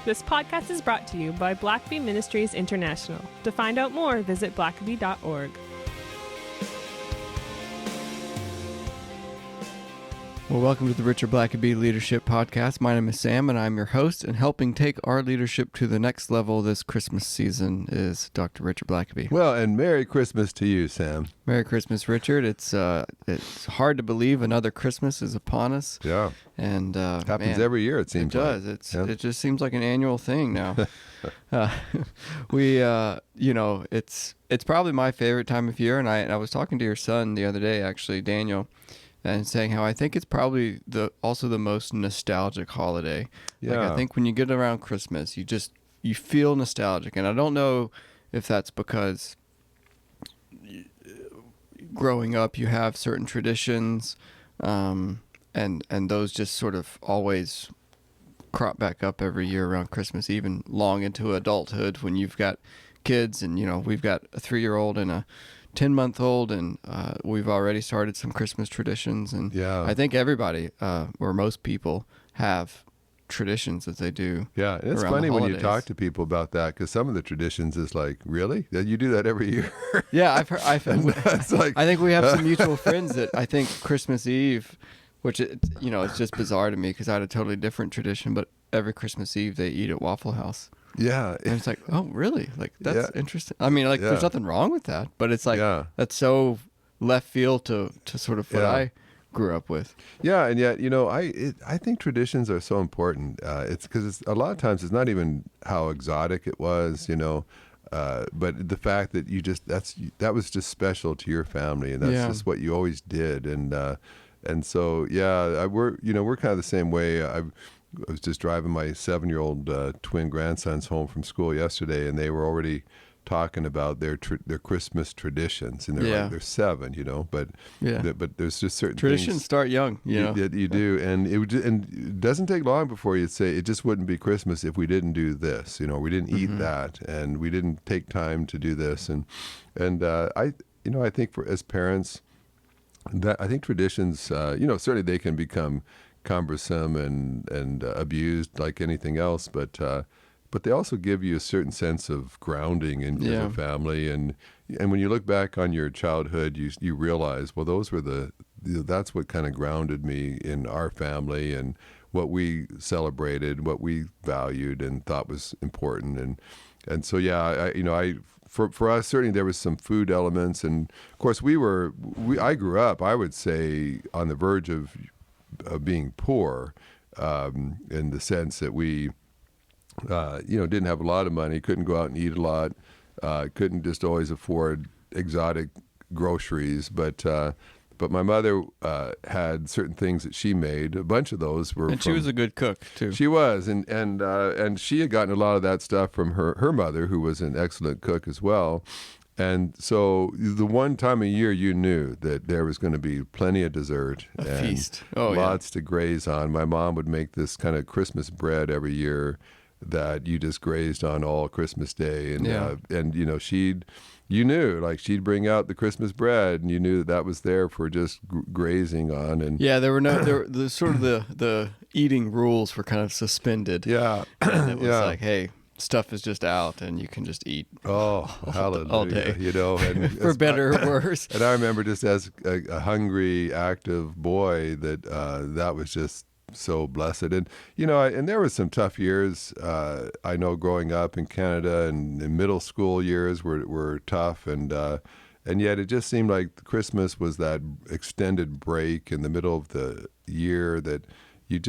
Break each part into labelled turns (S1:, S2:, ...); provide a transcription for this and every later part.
S1: This podcast is brought to you by Blackaby Ministries International. To find out more, visit blackaby.org.
S2: Well, welcome to the Richard Blackaby Leadership Podcast. My name is Sam, and I'm your host. And helping take our leadership to the next level this Christmas season is Dr. Richard Blackaby.
S3: Well, and Merry Christmas to you, Sam.
S2: Merry Christmas, Richard. It's hard to believe another Christmas is upon us.
S3: Yeah,
S2: and
S3: happens every year. It seems
S2: it does.
S3: Like.
S2: It just seems like an annual thing now. It's probably my favorite time of year. And I was talking to your son the other day, actually, Daniel, and saying how I think it's probably also the most nostalgic holiday.
S3: Yeah.
S2: Like I think when you get around Christmas, you feel nostalgic, and I don't know if that's because growing up you have certain traditions, and those just sort of always crop back up every year around Christmas, even long into adulthood when you've got kids, and we've got a 3-year-old and a 10-month-old, and we've already started some Christmas traditions. And
S3: yeah.
S2: I think everybody, or most people, have traditions that they do.
S3: Yeah, and it's funny when you talk to people about that, because some of the traditions is like, really? That you do that every year?
S2: Yeah, I've heard.
S3: It's like,
S2: I think we have some mutual friends that I think Christmas Eve, which it's just bizarre to me because I had a totally different tradition, but every Christmas Eve they eat at Waffle House.
S3: Yeah.
S2: And it's like, oh, really? Like, that's interesting. I mean, like, there's nothing wrong with that, but it's like, that's so left field to sort of what I grew up with.
S3: Yeah, and yet, I think traditions are so important. It's because a lot of times it's not even how exotic it was, but the fact that that was just special to your family, and that's just what you always did. And so, we're kind of the same way. I was just driving my 7-year-old twin grandsons home from school yesterday, and they were already talking about their Christmas traditions, and they're 7, but there's just certain
S2: traditions
S3: things
S2: start young,
S3: that you do, and it doesn't take long before you'd say it just wouldn't be Christmas if we didn't do this, we didn't eat that, and we didn't take time to do this, and I think as parents, that I think traditions, certainly they can become cumbersome and abused like anything else, but they also give you a certain sense of grounding in your family, and when you look back on your childhood, you realize, well, those were that's what kind of grounded me in our family and what we celebrated, what we valued and thought was important, and so for us, certainly there was some food elements, and of course I grew up, I would say, on the verge of being poor, in the sense that we didn't have a lot of money, couldn't go out and eat a lot, couldn't just always afford exotic groceries, but my mother had certain things that she made. A bunch of those were,
S2: and she was a good cook too.
S3: She was, and she had gotten a lot of that stuff from her mother, who was an excellent cook as well. And so the one time a year you knew that there was going to be plenty of dessert,
S2: a
S3: and
S2: feast,
S3: lots to graze on. My mom would make this kind of Christmas bread every year that you just grazed on all Christmas Day, and she'd bring out the Christmas bread, and you knew that was there for just grazing on. And
S2: there were the sort of the eating rules were kind of suspended.
S3: Yeah,
S2: and it was like, hey, stuff is just out, and you can just eat.
S3: Oh, hallelujah!
S2: All day,
S3: and
S2: for better or worse.
S3: And I remember, just as a hungry, active boy, that was just so blessed. And and there were some tough years. I know growing up in Canada, and in middle school years were tough, and yet it just seemed like Christmas was that extended break in the middle of the year that you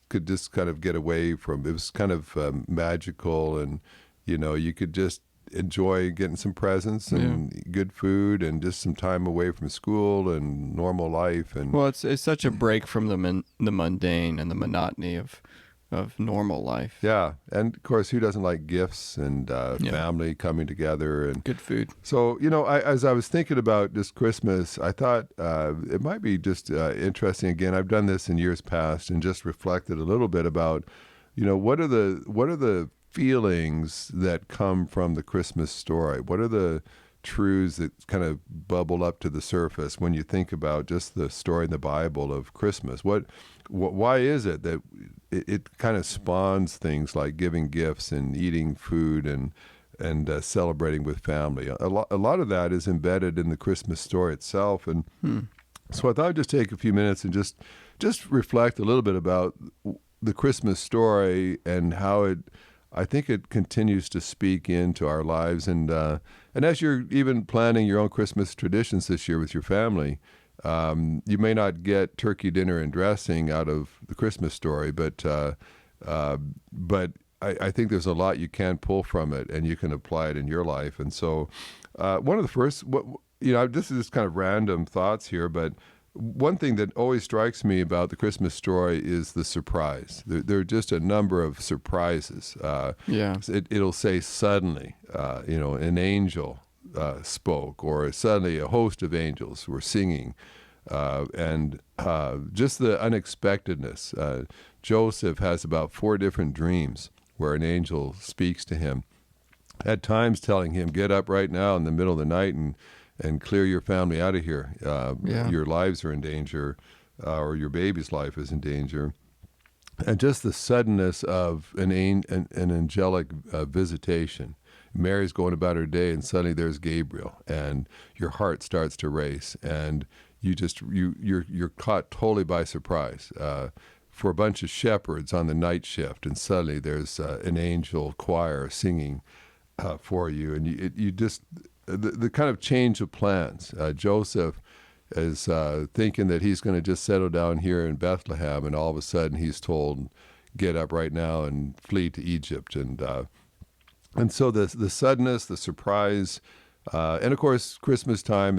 S3: could just kind of get away from. It was kind of magical, and you could just enjoy getting some presents and good food and just some time away from school and normal life. And
S2: well, it's such a break from the mundane and the monotony of normal life.
S3: Yeah, and of course, who doesn't like gifts and family coming together and
S2: good food?
S3: So as I was thinking about this Christmas, I thought it might be just interesting. Again, I've done this in years past and just reflected a little bit about, what are the feelings that come from the Christmas story? What are the truths that kind of bubble up to the surface when you think about just the story in the Bible of Christmas? Why is it that it kind of spawns things like giving gifts and eating food and celebrating with family. A lot of that is embedded in the Christmas story itself. And so I thought I'd just take a few minutes and just reflect a little bit about the Christmas story and how I think it continues to speak into our lives. And as you're even planning your own Christmas traditions this year with your family, you may not get turkey dinner and dressing out of the Christmas story, but I think there's a lot you can pull from it, and you can apply it in your life. And so, one of the first, this is just kind of random thoughts here, but one thing that always strikes me about the Christmas story is the surprise. There are just a number of surprises. It'll say suddenly, an angel spoke, or suddenly a host of angels were singing, and just the unexpectedness. Joseph has about 4 different dreams where an angel speaks to him, at times telling him, get up right now in the middle of the night and clear your family out of here. Your lives are in danger, or your baby's life is in danger. And just the suddenness of an angelic visitation. Mary's going about her day, and suddenly there's Gabriel, and your heart starts to race, and you're caught totally by surprise. For a bunch of shepherds on the night shift, and suddenly there's an angel choir singing for you, and you just the kind of change of plans. Joseph is thinking that he's going to just settle down here in Bethlehem, and all of a sudden he's told, "Get up right now and flee to Egypt." And so the suddenness, the surprise, and of course Christmas time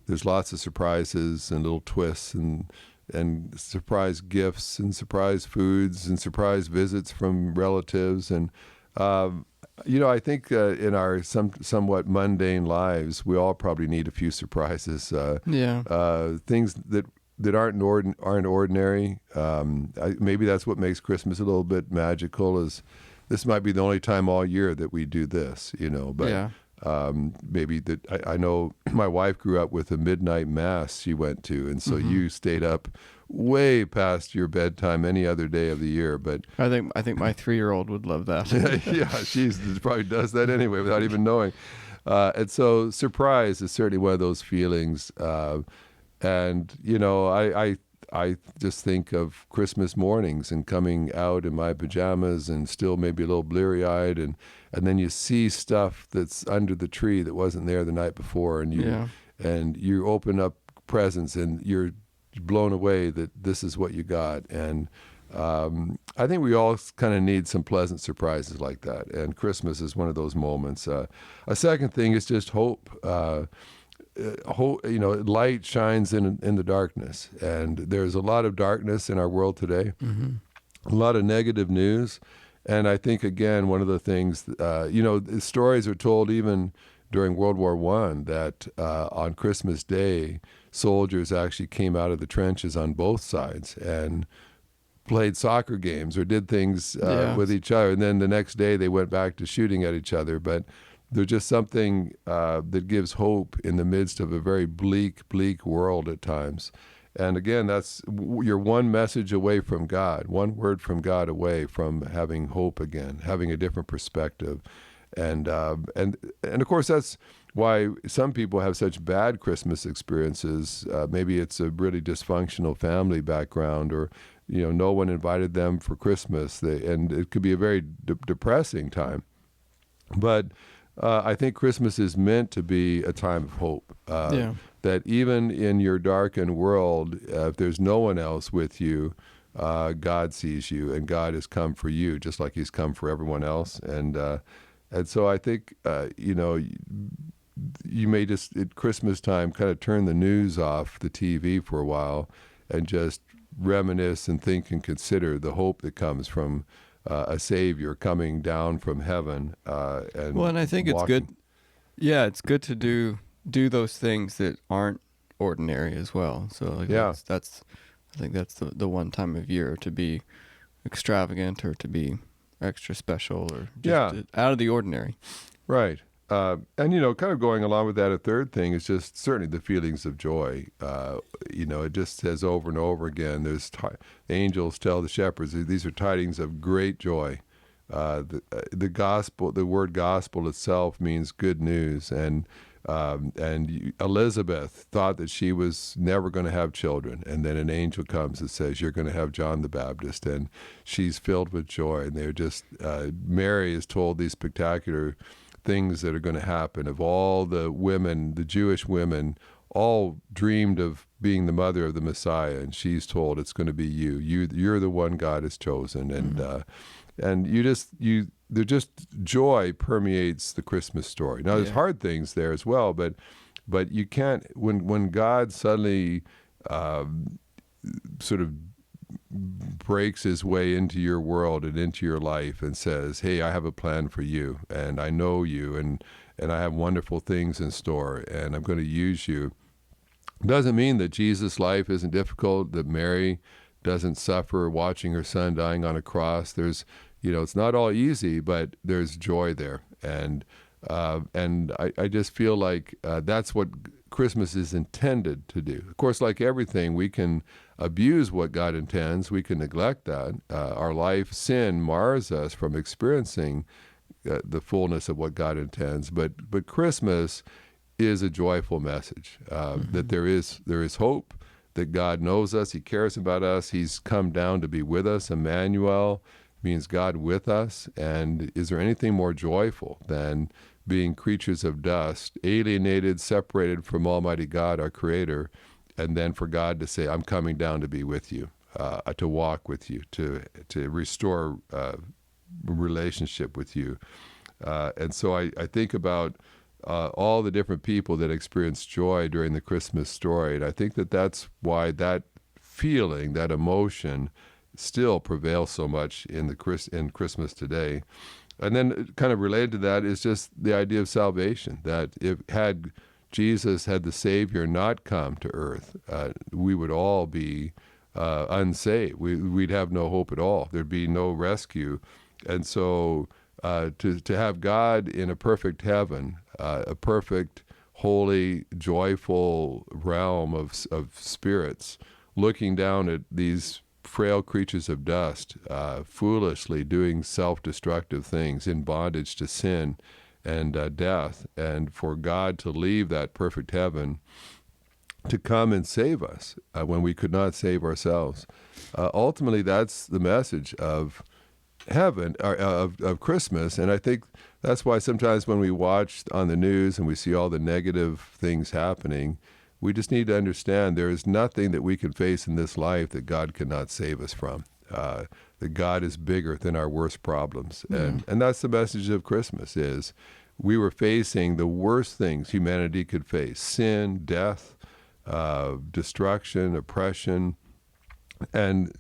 S3: there's lots of surprises and little twists and surprise gifts and surprise foods and surprise visits from relatives. And, I think in our somewhat mundane lives, we all probably need a few surprises. Things that aren't ordinary. Maybe that's what makes Christmas a little bit magical, is this might be the only time all year that we do this, but maybe that I know my wife grew up with a midnight mass she went to, and so you stayed up way past your bedtime any other day of the year. But
S2: I think my 3-year-old would love that.
S3: She probably does that anyway without even knowing. And so surprise is certainly one of those feelings. I just think of Christmas mornings and coming out in my pajamas and still maybe a little bleary-eyed, and then you see stuff that's under the tree that wasn't there the night before, and you open up presents and you're blown away that this is what you got. And I think we all kind of need some pleasant surprises like that, and Christmas is one of those moments. A second thing is just hope. Light shines in the darkness, and there's a lot of darkness in our world today, a lot of negative news. And I think, again, one of the things, stories are told even during World War I that on Christmas Day, soldiers actually came out of the trenches on both sides and played soccer games or did things with each other. And then the next day they went back to shooting at each other. But there's just something that gives hope in the midst of a very bleak world at times. And again, you're one message away from God, one word from God away from having hope again, having a different perspective. And of course, that's why some people have such bad Christmas experiences. Maybe it's a really dysfunctional family background, or no one invited them for Christmas, and it could be a very depressing time. But I think Christmas is meant to be a time of hope. That even in your darkened world, if there's no one else with you, God sees you, and God has come for you, just like He's come for everyone else. And so I think you may just at Christmas time kind of turn the news off, the TV for a while, and just reminisce and think and consider the hope that comes from a Savior coming down from heaven.
S2: And I think it's good. Yeah, it's good to do those things that aren't ordinary as well. So that's I think that's the one time of year to be extravagant or to be extra special or just out of the ordinary.
S3: Right. And, kind of going along with that, a third thing is just certainly the feelings of joy. It just says over and over again, angels tell the shepherds, these are tidings of great joy. The gospel, the word gospel itself means good news. And Elizabeth thought that she was never going to have children. And then an angel comes and says, you're going to have John the Baptist. And she's filled with joy. And they're just, Mary is told these spectacular things that are going to happen. Of all the women, the Jewish women, all dreamed of being the mother of the Messiah. And she's told it's going to be you. You're the one God has chosen. And joy permeates the Christmas story. Now, there's hard things there as well, but you can't, when God suddenly sort of breaks his way into your world and into your life and says, hey, I have a plan for you, and I know you, and I have wonderful things in store, and I'm going to use you. Doesn't mean that Jesus' life isn't difficult, that Mary doesn't suffer watching her son dying on a cross. There's, it's not all easy, but there's joy there. And I just feel like that's what Christmas is intended to do. Of course, like everything, we can abuse what God intends. We can neglect that. Our life, sin mars us from experiencing the fullness of what God intends. But Christmas is a joyful message that there is hope, that God knows us, he cares about us, he's come down to be with us. Emmanuel means God with us. And is there anything more joyful than being creatures of dust, alienated, separated from Almighty God, our Creator, and then for God to say, I'm coming down to be with you, to walk with you, to restore relationship with you. And so I think about all the different people that experience joy during the Christmas story. And I think that's why that feeling, that emotion, still prevails so much in Christmas today. And then kind of related to that is just the idea of salvation, that had Jesus, had the Savior not come to earth, we would all be unsaved. We'd have no hope at all. There'd be no rescue. And so to have God in a perfect heaven, a perfect, holy, joyful realm of spirits, looking down at these frail creatures of dust, foolishly doing self-destructive things, in bondage to sin and death, and for God to leave that perfect heaven to come and save us when we could not save ourselves. Ultimately, that's the message of heaven, of Christmas. And I think that's why sometimes when we watch on the news and we see all the negative things happening, we just need to understand there is nothing that we can face in this life that God cannot save us from. That God is bigger than our worst problems. And that's the message of Christmas is we were facing the worst things humanity could face: sin, death, destruction, oppression. And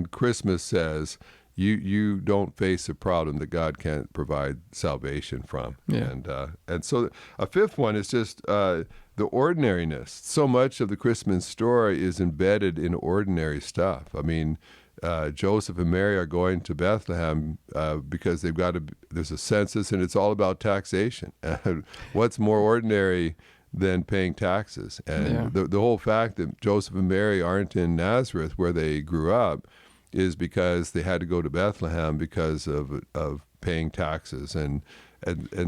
S3: Christmas says, you don't face a problem that God can't provide salvation from.
S2: Yeah.
S3: And so a fifth one is just the ordinariness. So much of the Christmas story is embedded in ordinary stuff. I mean, Joseph and Mary are going to Bethlehem because there's a census, and it's all about taxation. And what's more ordinary than paying taxes? And the whole fact that Joseph and Mary aren't in Nazareth, where they grew up, is because they had to go to Bethlehem because of paying taxes. And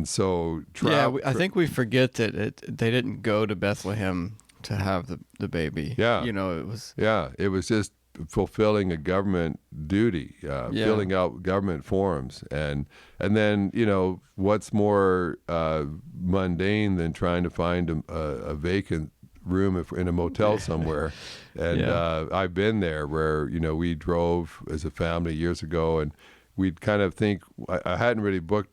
S3: so
S2: I think we forget that they didn't go to Bethlehem to have the baby.
S3: Yeah.
S2: It was...
S3: Yeah, it was just fulfilling a government duty, filling out government forms. And then, what's more mundane than trying to find a vacant room in a motel somewhere. And I've been there where, we drove as a family years ago, and we'd kind of think, I hadn't really booked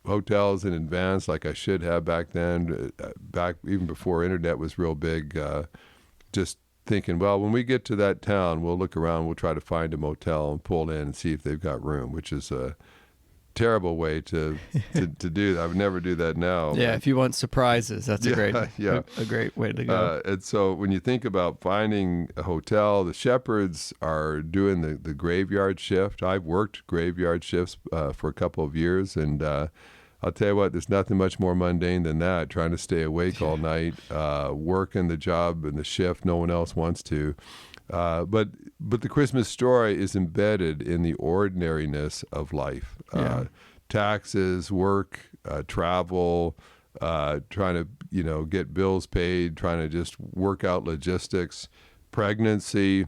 S3: hotels in advance like I should have back then, back even before internet was real big, just thinking, well, when we get to that town, we'll look around, we'll try to find a motel and pull in and see if they've got room, which is a terrible way to do that. I would never do that now.
S2: Yeah, if you want surprises, that's a great way to go.
S3: And so when you think about finding a hotel, the shepherds are doing the graveyard shift. I've worked graveyard shifts for a couple of years, and I'll tell you what, there's nothing much more mundane than that, trying to stay awake all night, working the job and the shift no one else wants to. But the Christmas story is embedded in the ordinariness of life. Taxes, work, travel, trying to, get bills paid, trying to just work out logistics, pregnancy,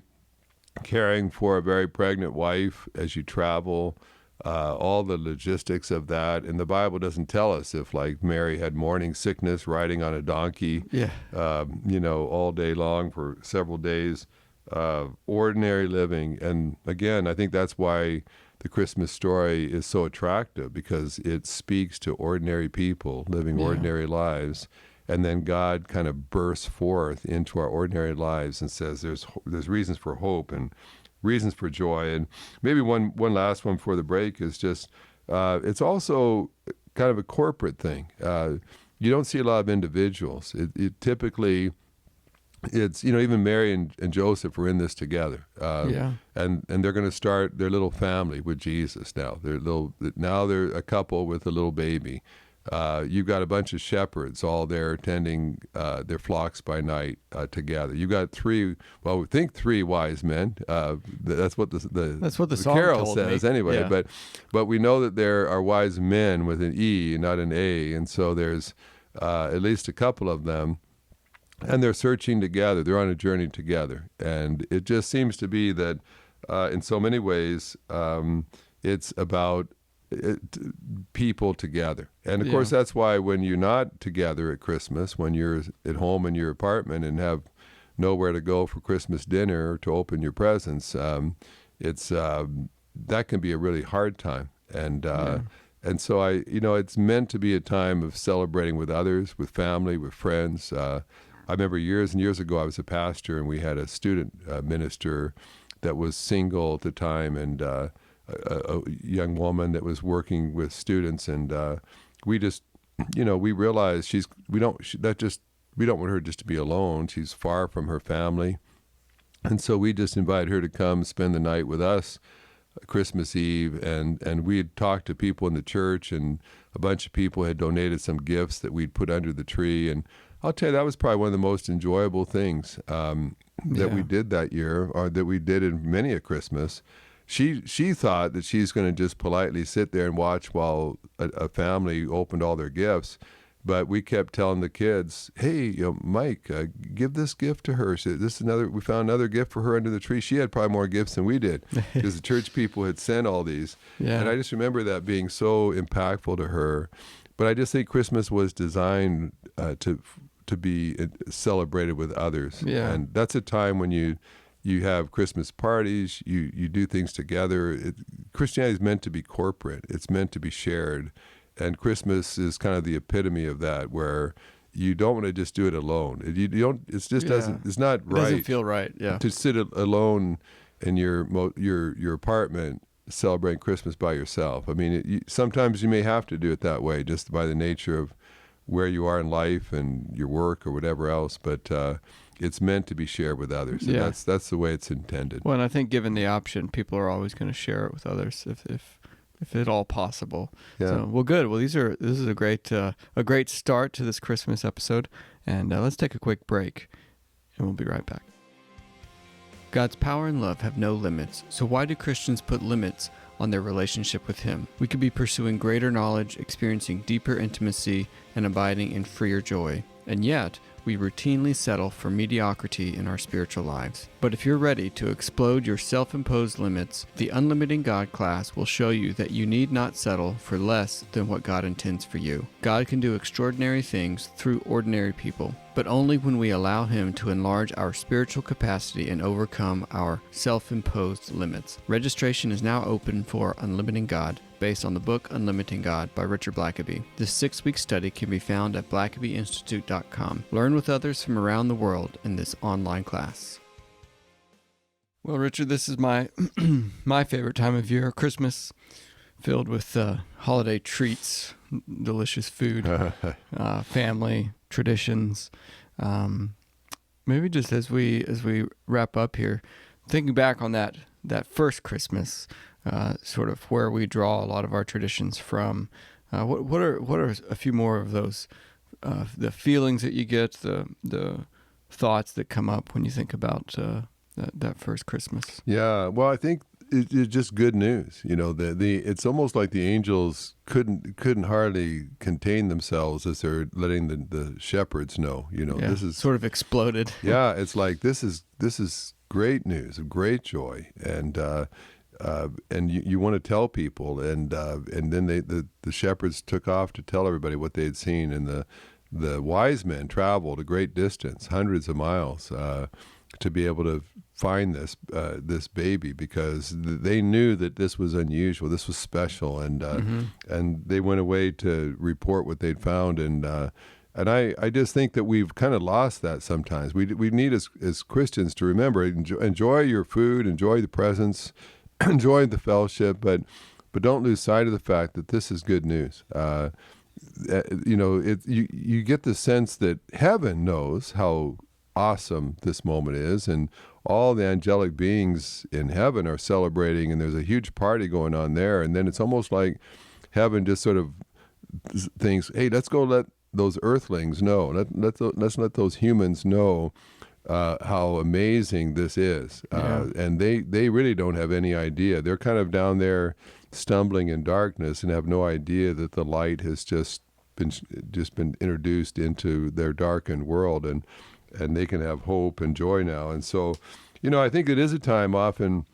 S3: caring for a very pregnant wife as you travel, all the logistics of that. And the Bible doesn't tell us if, like, Mary had morning sickness riding on a donkey, all day long for several days. Ordinary living. And again, I think that's why the Christmas story is so attractive, because it speaks to ordinary people living ordinary lives. And then God kind of bursts forth into our ordinary lives and says there's reasons for hope and reasons for joy. And maybe one last one before the break is just, it's also kind of a corporate thing. You don't see a lot of individuals. It typically, it's, even Mary and Joseph were in this together. And they're going to start their little family with Jesus now. Now they're a couple with a little baby. You've got a bunch of shepherds all there tending their flocks by night together. You've got three wise men. That's what the
S2: song
S3: carol
S2: told
S3: says
S2: me.
S3: anyway.
S2: Yeah.
S3: But we know that there are wise men with an E, not an A. And so there's at least a couple of them. And they're searching together. They're on a journey together. And it just seems to be that in so many ways, it's about people together. And of course, that's why when you're not together at Christmas, when you're at home in your apartment and have nowhere to go for Christmas dinner or to open your presents, it's that can be a really hard time. And so it's meant to be a time of celebrating with others, with family, with friends. I remember years and years ago, I was a pastor, and we had a student minister that was single at the time, and a young woman that was working with students, and we just, we realized we don't want her just to be alone. She's far from her family, and so we just invited her to come spend the night with us, Christmas Eve, and we had talked to people in the church, and a bunch of people had donated some gifts that we'd put under the tree, and I'll tell you, that was probably one of the most enjoyable things that we did that year, or that we did in many a Christmas. She thought that she's going to just politely sit there and watch while a family opened all their gifts, but we kept telling the kids, "Hey, Mike, give this gift to her. We found another gift for her under the tree." She had probably more gifts than we did because the church people had sent all these. And I just remember that being so impactful to her. But I just think Christmas was designed to be celebrated with others. And that's a time when you have Christmas parties, you do things together. Christianity is meant to be corporate. It's meant to be shared. And Christmas is kind of the epitome of that, where you don't want to just do it alone. You don't. It just doesn't. It's not right. It
S2: doesn't feel right. Yeah.
S3: To sit alone in your apartment celebrating Christmas by yourself. I mean, sometimes you may have to do it that way, just by the nature of where you are in life and your work or whatever else. But it's meant to be shared with others. And that's the way it's intended.
S2: Well, and I think given the option, people are always going to share it with others if at all possible.
S3: Yeah.
S2: So, well, good. Well, this is a great start to this Christmas episode, and let's take a quick break, and we'll be right back. God's power and love have no limits, so why do Christians put limits on their relationship with Him? We could be pursuing greater knowledge, experiencing deeper intimacy, and abiding in freer joy. And yet, we routinely settle for mediocrity in our spiritual lives. But if you're ready to explode your self-imposed limits, the Unlimiting God class will show you that you need not settle for less than what God intends for you. God can do extraordinary things through ordinary people, but only when we allow Him to enlarge our spiritual capacity and overcome our self-imposed limits. Registration is now open for Unlimiting God, based on the book Unlimiting God by Richard Blackaby. This 6-week study can be found at blackabyinstitute.com. Learn with others from around the world in this online class. Well, Richard, this is my my favorite time of year, Christmas, filled with holiday treats, delicious food, family, traditions. Maybe just as we wrap up here, thinking back on that first Christmas, sort of where we draw a lot of our traditions from, What are a few more of those the feelings that you get, the thoughts that come up when you think about that first Christmas?
S3: Yeah, well, I think it's just good news. You know, it's almost like the angels couldn't hardly contain themselves as they're letting the shepherds know. You know,
S2: Yeah,
S3: this is
S2: sort of exploded.
S3: yeah, it's like this is great news, of great joy, and you want to tell people, and then the shepherds took off to tell everybody what they had seen, and the wise men traveled a great distance, hundreds of miles, to be able to find this baby, because they knew that this was unusual, this was special, and they went away to report what they'd found, and I just think that we've kind of lost that sometimes. We need as Christians to remember, enjoy your food, enjoy the presents, enjoy the fellowship, but don't lose sight of the fact that this is good news. You know, you get the sense that heaven knows how awesome this moment is, and all the angelic beings in heaven are celebrating, and there's a huge party going on there, and then it's almost like heaven just sort of thinks, hey, let's go let those earthlings know, let's let those humans know how amazing this is. And they really don't have any idea. They're kind of down there stumbling in darkness and have no idea that the light has just been introduced into their darkened world, and they can have hope and joy now. And so, you know, I think it is a time often,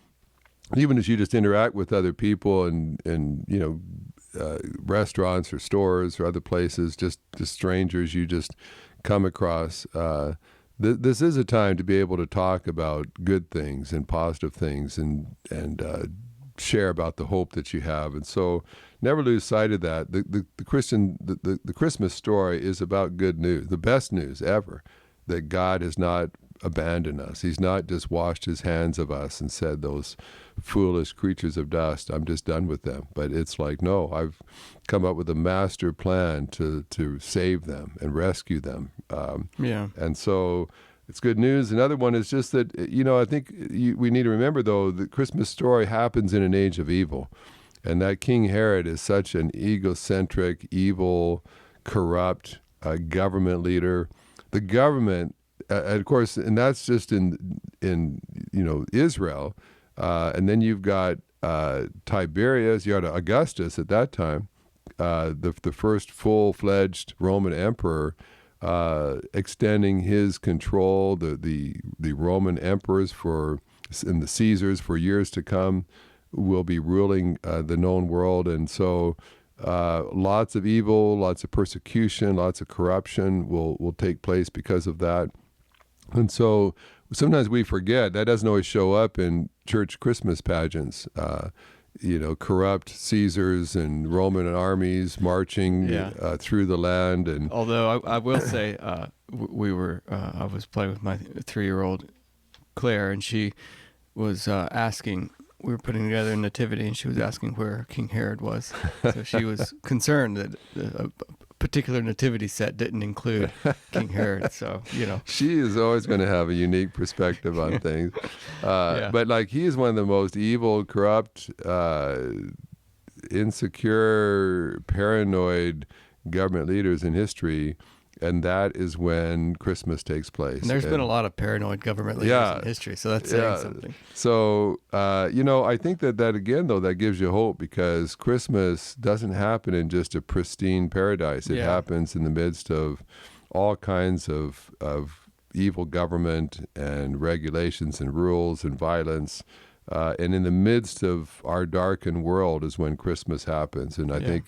S3: even as you just interact with other people and you know, restaurants or stores or other places, just strangers you just come across, this is a time to be able to talk about good things and positive things, and share about the hope that you have. And so never lose sight of that. The Christmas story is about good news, the best news ever, that God has not abandoned us. He's not just washed his hands of us and said, those foolish creatures of dust, I'm just done with them. But it's like, no, I've come up with a master plan to save them and rescue them. And so it's good news. Another one is just that, you know, I think we need to remember, though, the Christmas story happens in an age of evil. And that King Herod is such an egocentric, evil, corrupt government leader. The government, of course, and that's just in you know, Israel. And then you've got Tiberius, you had Augustus at that time, the first full-fledged Roman emperor, extending his control, the Roman emperors and the Caesars for years to come will be ruling the known world. And so lots of evil, lots of persecution, lots of corruption will take place because of that. And so sometimes we forget that doesn't always show up in church Christmas pageants. You know, corrupt Caesars and Roman armies marching through the land. And
S2: although I will say, I was playing with my 3-year-old Claire, and she was asking. We were putting together a nativity, and she was asking where King Herod was. So she was concerned that a particular nativity set didn't include King Herod. So, you know.
S3: She is always going to have a unique perspective on things. But, like, he is one of the most evil, corrupt, insecure, paranoid government leaders in history. And that is when Christmas takes place.
S2: And there's been a lot of paranoid government leaders in history, so that's saying something.
S3: So, you know, I think that again, though, that gives you hope, because Christmas doesn't happen in just a pristine paradise. It happens in the midst of all kinds of evil government and regulations and rules and violence. And in the midst of our darkened world is when Christmas happens. And I think...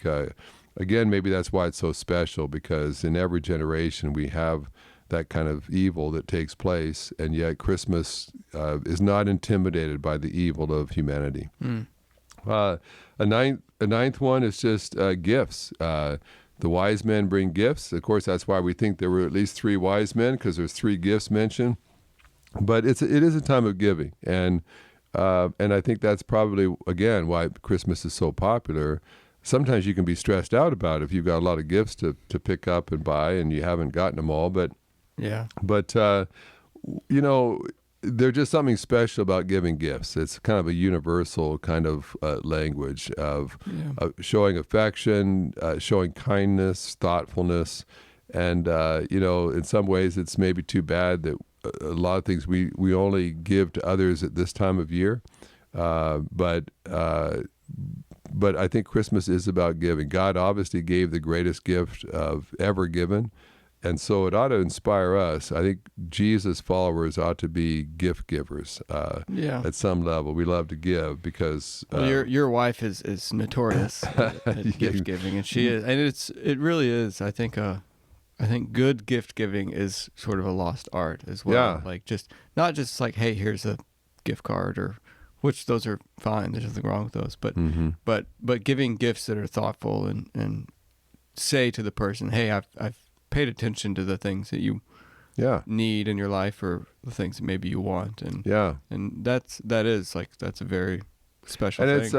S3: again, maybe that's why it's so special, because in every generation we have that kind of evil that takes place, and yet Christmas is not intimidated by the evil of humanity. A ninth one is just gifts. The wise men bring gifts. Of course, that's why we think there were at least 3 wise men, because there's 3 gifts mentioned. But it is a time of giving, and I think that's probably, again, why Christmas is so popular. Sometimes you can be stressed out about if you've got a lot of gifts to pick up and buy and you haven't gotten them all. But you know, there's just something special about giving gifts. It's kind of a universal kind of language of showing affection, showing kindness, thoughtfulness. And, in some ways it's maybe too bad that a lot of things we only give to others at this time of year. But I think Christmas is about giving. God obviously gave the greatest gift of ever given. And so it ought to inspire us. I think Jesus followers ought to be gift givers at some level. We love to give because
S2: your wife is notorious at gift giving, and she is, and it really is. I think good gift giving is sort of a lost art as well.
S3: Yeah.
S2: Like not just like, hey, here's a gift card, or which those are fine. There's nothing wrong with those, but but giving gifts that are thoughtful and say to the person, hey, I've paid attention to the things that you need in your life, or the things that maybe you want, and that's a very special
S3: and
S2: thing.
S3: It's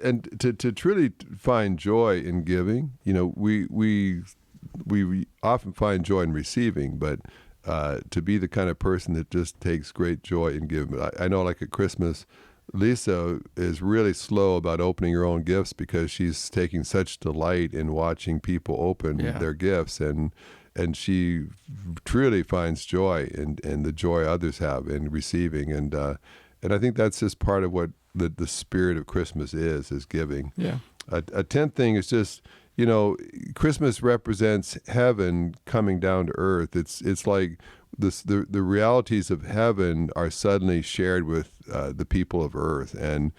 S3: and to truly find joy in giving, we often find joy in receiving, but to be the kind of person that just takes great joy in giving. I know, like at Christmas, Lisa is really slow about opening her own gifts because she's taking such delight in watching people open their gifts, and she truly finds joy in the joy others have in receiving, and I think that's just part of what the spirit of Christmas is giving.
S2: Yeah.
S3: A tenth thing is just, Christmas represents heaven coming down to earth. It's like the realities of heaven are suddenly shared with the people of earth, and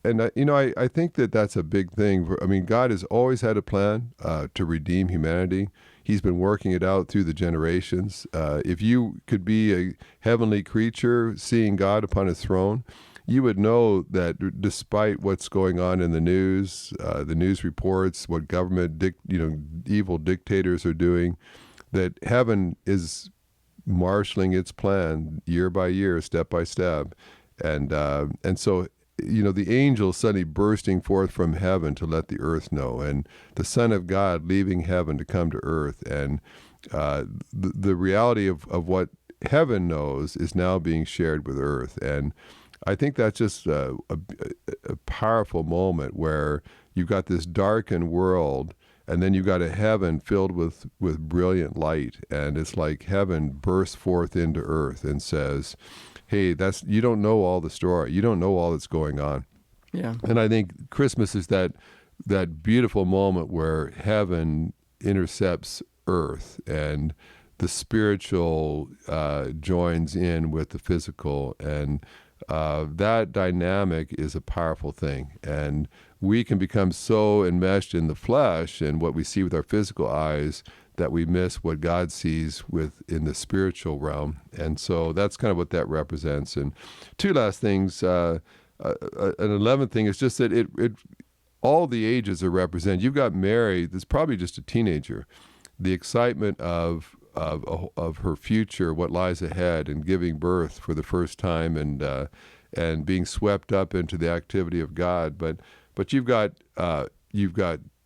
S3: I think that's a big thing. God has always had a plan to redeem humanity. He's been working it out through the generations. If you could be a heavenly creature seeing God upon his throne, you would know that despite what's going on in the news reports, what government, evil dictators are doing, that heaven is marshaling its plan year by year, step by step, and so the angels suddenly bursting forth from heaven to let the earth know, and the Son of God leaving heaven to come to earth, and the reality of what heaven knows is now being shared with earth. And I think that's just a powerful moment where you've got this darkened world, and then you've got a heaven filled with brilliant light, and it's like heaven bursts forth into earth and says, hey, you don't know all the story. You don't know all that's going on.
S2: Yeah.
S3: And I think Christmas is that beautiful moment where heaven intercepts earth, and the spiritual joins in with the physical, and that dynamic is a powerful thing. And we can become so enmeshed in the flesh and what we see with our physical eyes that we miss what God sees in the spiritual realm. And so that's kind of what that represents. And two last things. An 11th thing is just that it all the ages are represented. You've got Mary, that's probably just a teenager. The excitement of her future, what lies ahead, and giving birth for the first time, and being swept up into the activity of God. But you've got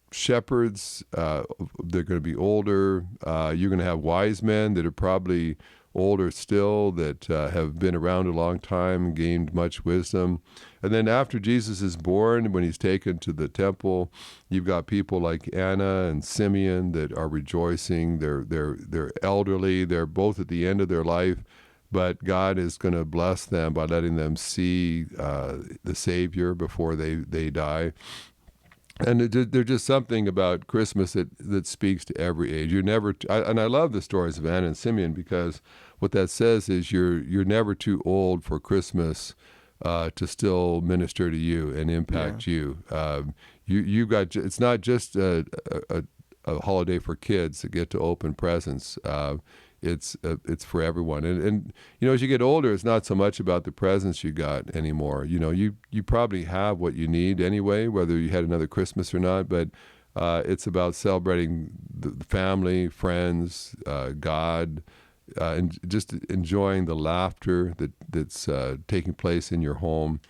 S3: shepherds, they're going to be older. You're going to have wise men that are probably older still, that have been around a long time, gained much wisdom. And then after Jesus is born, when he's taken to the temple, you've got people like Anna and Simeon that are rejoicing. They're elderly. They're both at the end of their life, but God is going to bless them by letting them see the Savior before they die. And there's just something about Christmas that speaks to every age. And I love the stories of Anna and Simeon, because what that says is you're never too old for Christmas to still minister to you and impact you. You've got, it's not just a holiday for kids that get to open presents. It's for everyone. And as you get older, it's not so much about the presents you got anymore. You probably have what you need anyway, whether you had another Christmas or not, but it's about celebrating the family, friends, God, and just enjoying the laughter that's taking place in your home.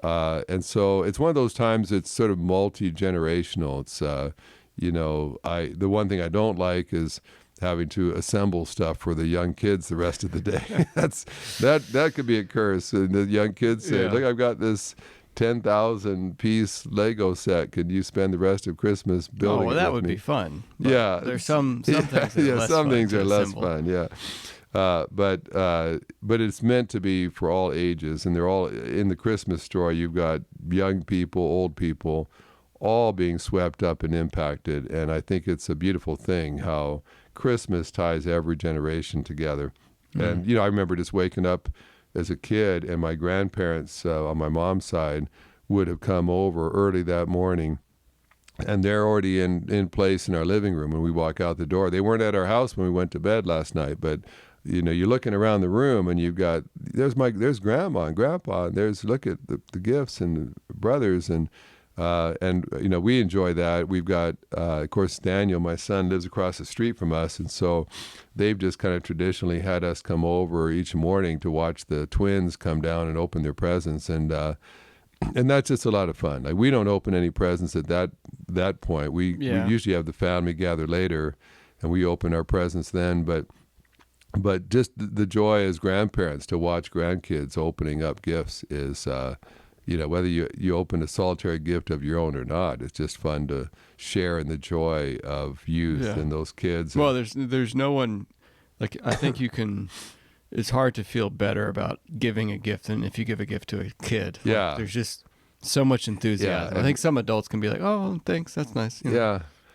S3: And so it's one of those times it's sort of multi-generational. It's, the one thing I don't like is having to assemble stuff for the young kids the rest of the day. that could be a curse. And the young kids say,
S2: Yeah.
S3: "Look, I've got this 10,000 piece Lego set. Could you spend the rest of Christmas building
S2: Oh, well,
S3: it
S2: that
S3: with
S2: would
S3: me?"
S2: be fun. But
S3: Yeah.
S2: there's some things that are less
S3: some
S2: fun
S3: things
S2: to
S3: are less
S2: assemble.
S3: fun. Yeah. But it's meant to be for all ages, and they're all in the Christmas story. You've got young people, old people, all being swept up and impacted. And I think it's a beautiful thing how Christmas ties every generation together. And I remember just waking up as a kid, and my grandparents on my mom's side would have come over early that morning. And they're already in place in our living room when we walk out the door. They weren't at our house when we went to bed last night, but you're looking around the room and you've got there's grandma and grandpa, and look at the gifts and the brothers, and we enjoy that. We've got of course Daniel, my son, lives across the street from us, and so they've just kind of traditionally had us come over each morning to watch the twins come down and open their presents, and that's just a lot of fun. Like, we don't open any presents at that point. We usually have the family gather later, and we open our presents then. But just the joy as grandparents to watch grandkids opening up gifts is, whether you open a solitary gift of your own or not, it's just fun to share in the joy of youth and those kids.
S2: Well, there's no one, like, I think you can. It's hard to feel better about giving a gift than if you give a gift to a kid.
S3: Yeah.
S2: Like, there's just so much enthusiasm.
S3: Yeah,
S2: I think some adults can be like, "Oh, thanks, that's nice."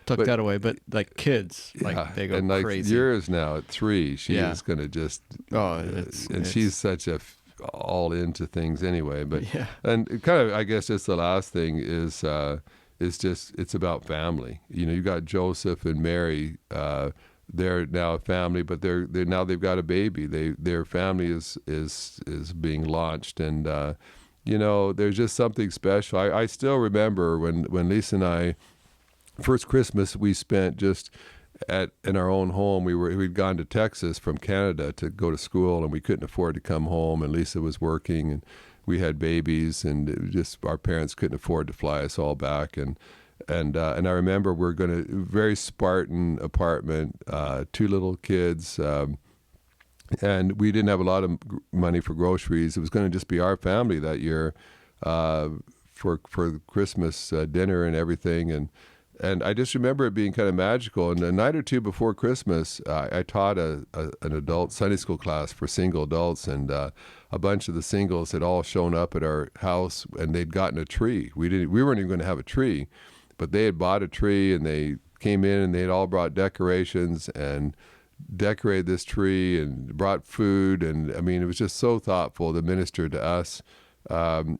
S2: Tuck that away. But like kids, like, they go
S3: and like
S2: crazy.
S3: yours now at 3, she is going to just. She's such all into things anyway. But and kind of, I guess, just the last thing is it's about family. You got Joseph and Mary. They're now a family, but they've got a baby. Their family is being launched, and there's just something special. I still remember when Lisa and I, first Christmas we spent just in our own home. We'd gone to Texas from Canada to go to school, and we couldn't afford to come home. And Lisa was working, and we had babies, and it was just our parents couldn't afford to fly us all back. And I remember we're going to very Spartan apartment, 2 little kids, and we didn't have a lot of money for groceries. It was going to just be our family that year for Christmas dinner and everything. And I just remember it being kind of magical. And a night or two before Christmas, I taught an adult Sunday school class for single adults, and a bunch of the singles had all shown up at our house, and they'd gotten a tree. We weren't even going to have a tree. But they had bought a tree, and they came in, and they had all brought decorations and decorated this tree and brought food. And I mean, it was just so thoughtful to minister to us. And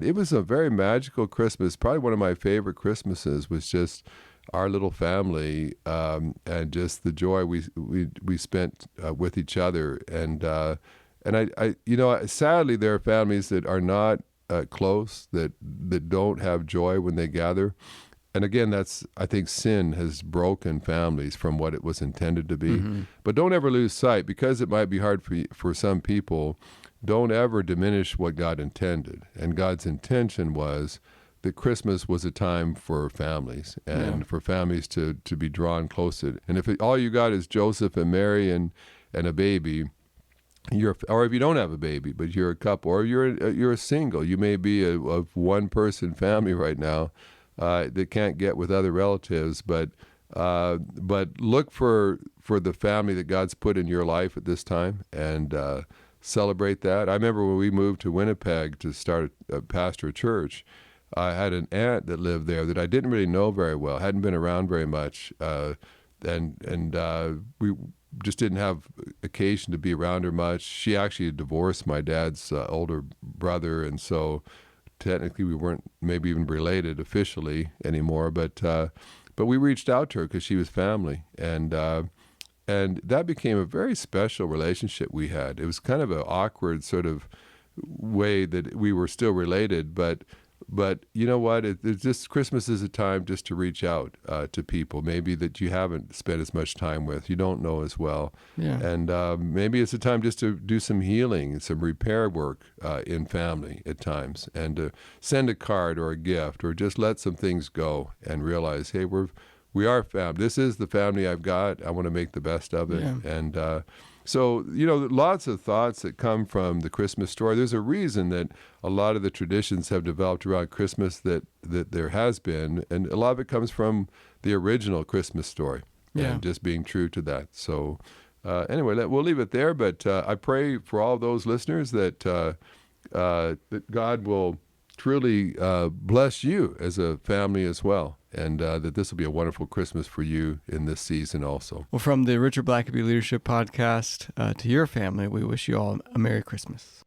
S3: it was a very magical Christmas. Probably one of my favorite Christmases was just our little family, and just the joy we spent with each other. And I sadly, there are families that are not close, that don't have joy when they gather. And again, I think sin has broken families from what it was intended to be. Mm-hmm. But don't ever lose sight, because it might be hard for some people. Don't ever diminish what God intended. And God's intention was that Christmas was a time for families, and for families to be drawn closer. And if all you got is Joseph and Mary and a baby, or if you don't have a baby, but you're a couple, or you're a single, you may be a one-person family right now, that can't get with other relatives, but look for the family that God's put in your life at this time, and celebrate that. I remember when we moved to Winnipeg to start pastor a church, I had an aunt that lived there that I didn't really know very well, hadn't been around very much, and we just didn't have occasion to be around her much. She actually divorced my dad's older brother, and so technically we weren't maybe even related officially anymore, but we reached out to her because she was family, and that became a very special relationship we had. It was kind of an awkward sort of way that we were still related, but you know what? It's just, Christmas is a time just to reach out to people maybe that you haven't spent as much time with, you don't know as well. Yeah. And maybe it's a time just to do some healing, some repair work in family at times, and to send a card or a gift, or just let some things go and realize, hey, we're we are family. This is the family I've got. I want to make the best of it.
S2: Yeah.
S3: And so, lots of thoughts that come from the Christmas story. There's a reason that a lot of the traditions have developed around Christmas that there has been, and a lot of it comes from the original Christmas story, and just being true to that. So anyway, we'll leave it there, but I pray for all those listeners that God will truly bless you as a family as well, and that this will be a wonderful Christmas for you in this season also.
S2: Well, from the Richard Blackaby Leadership Podcast to your family, we wish you all a Merry Christmas.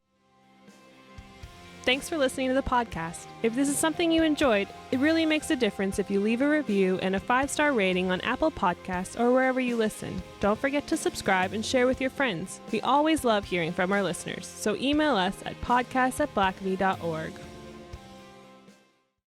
S1: Thanks for listening to the podcast. If this is something you enjoyed, it really makes a difference if you leave a review and a 5-star rating on Apple Podcasts or wherever you listen. Don't forget to subscribe and share with your friends. We always love hearing from our listeners, so email us at podcast@blackaby.org.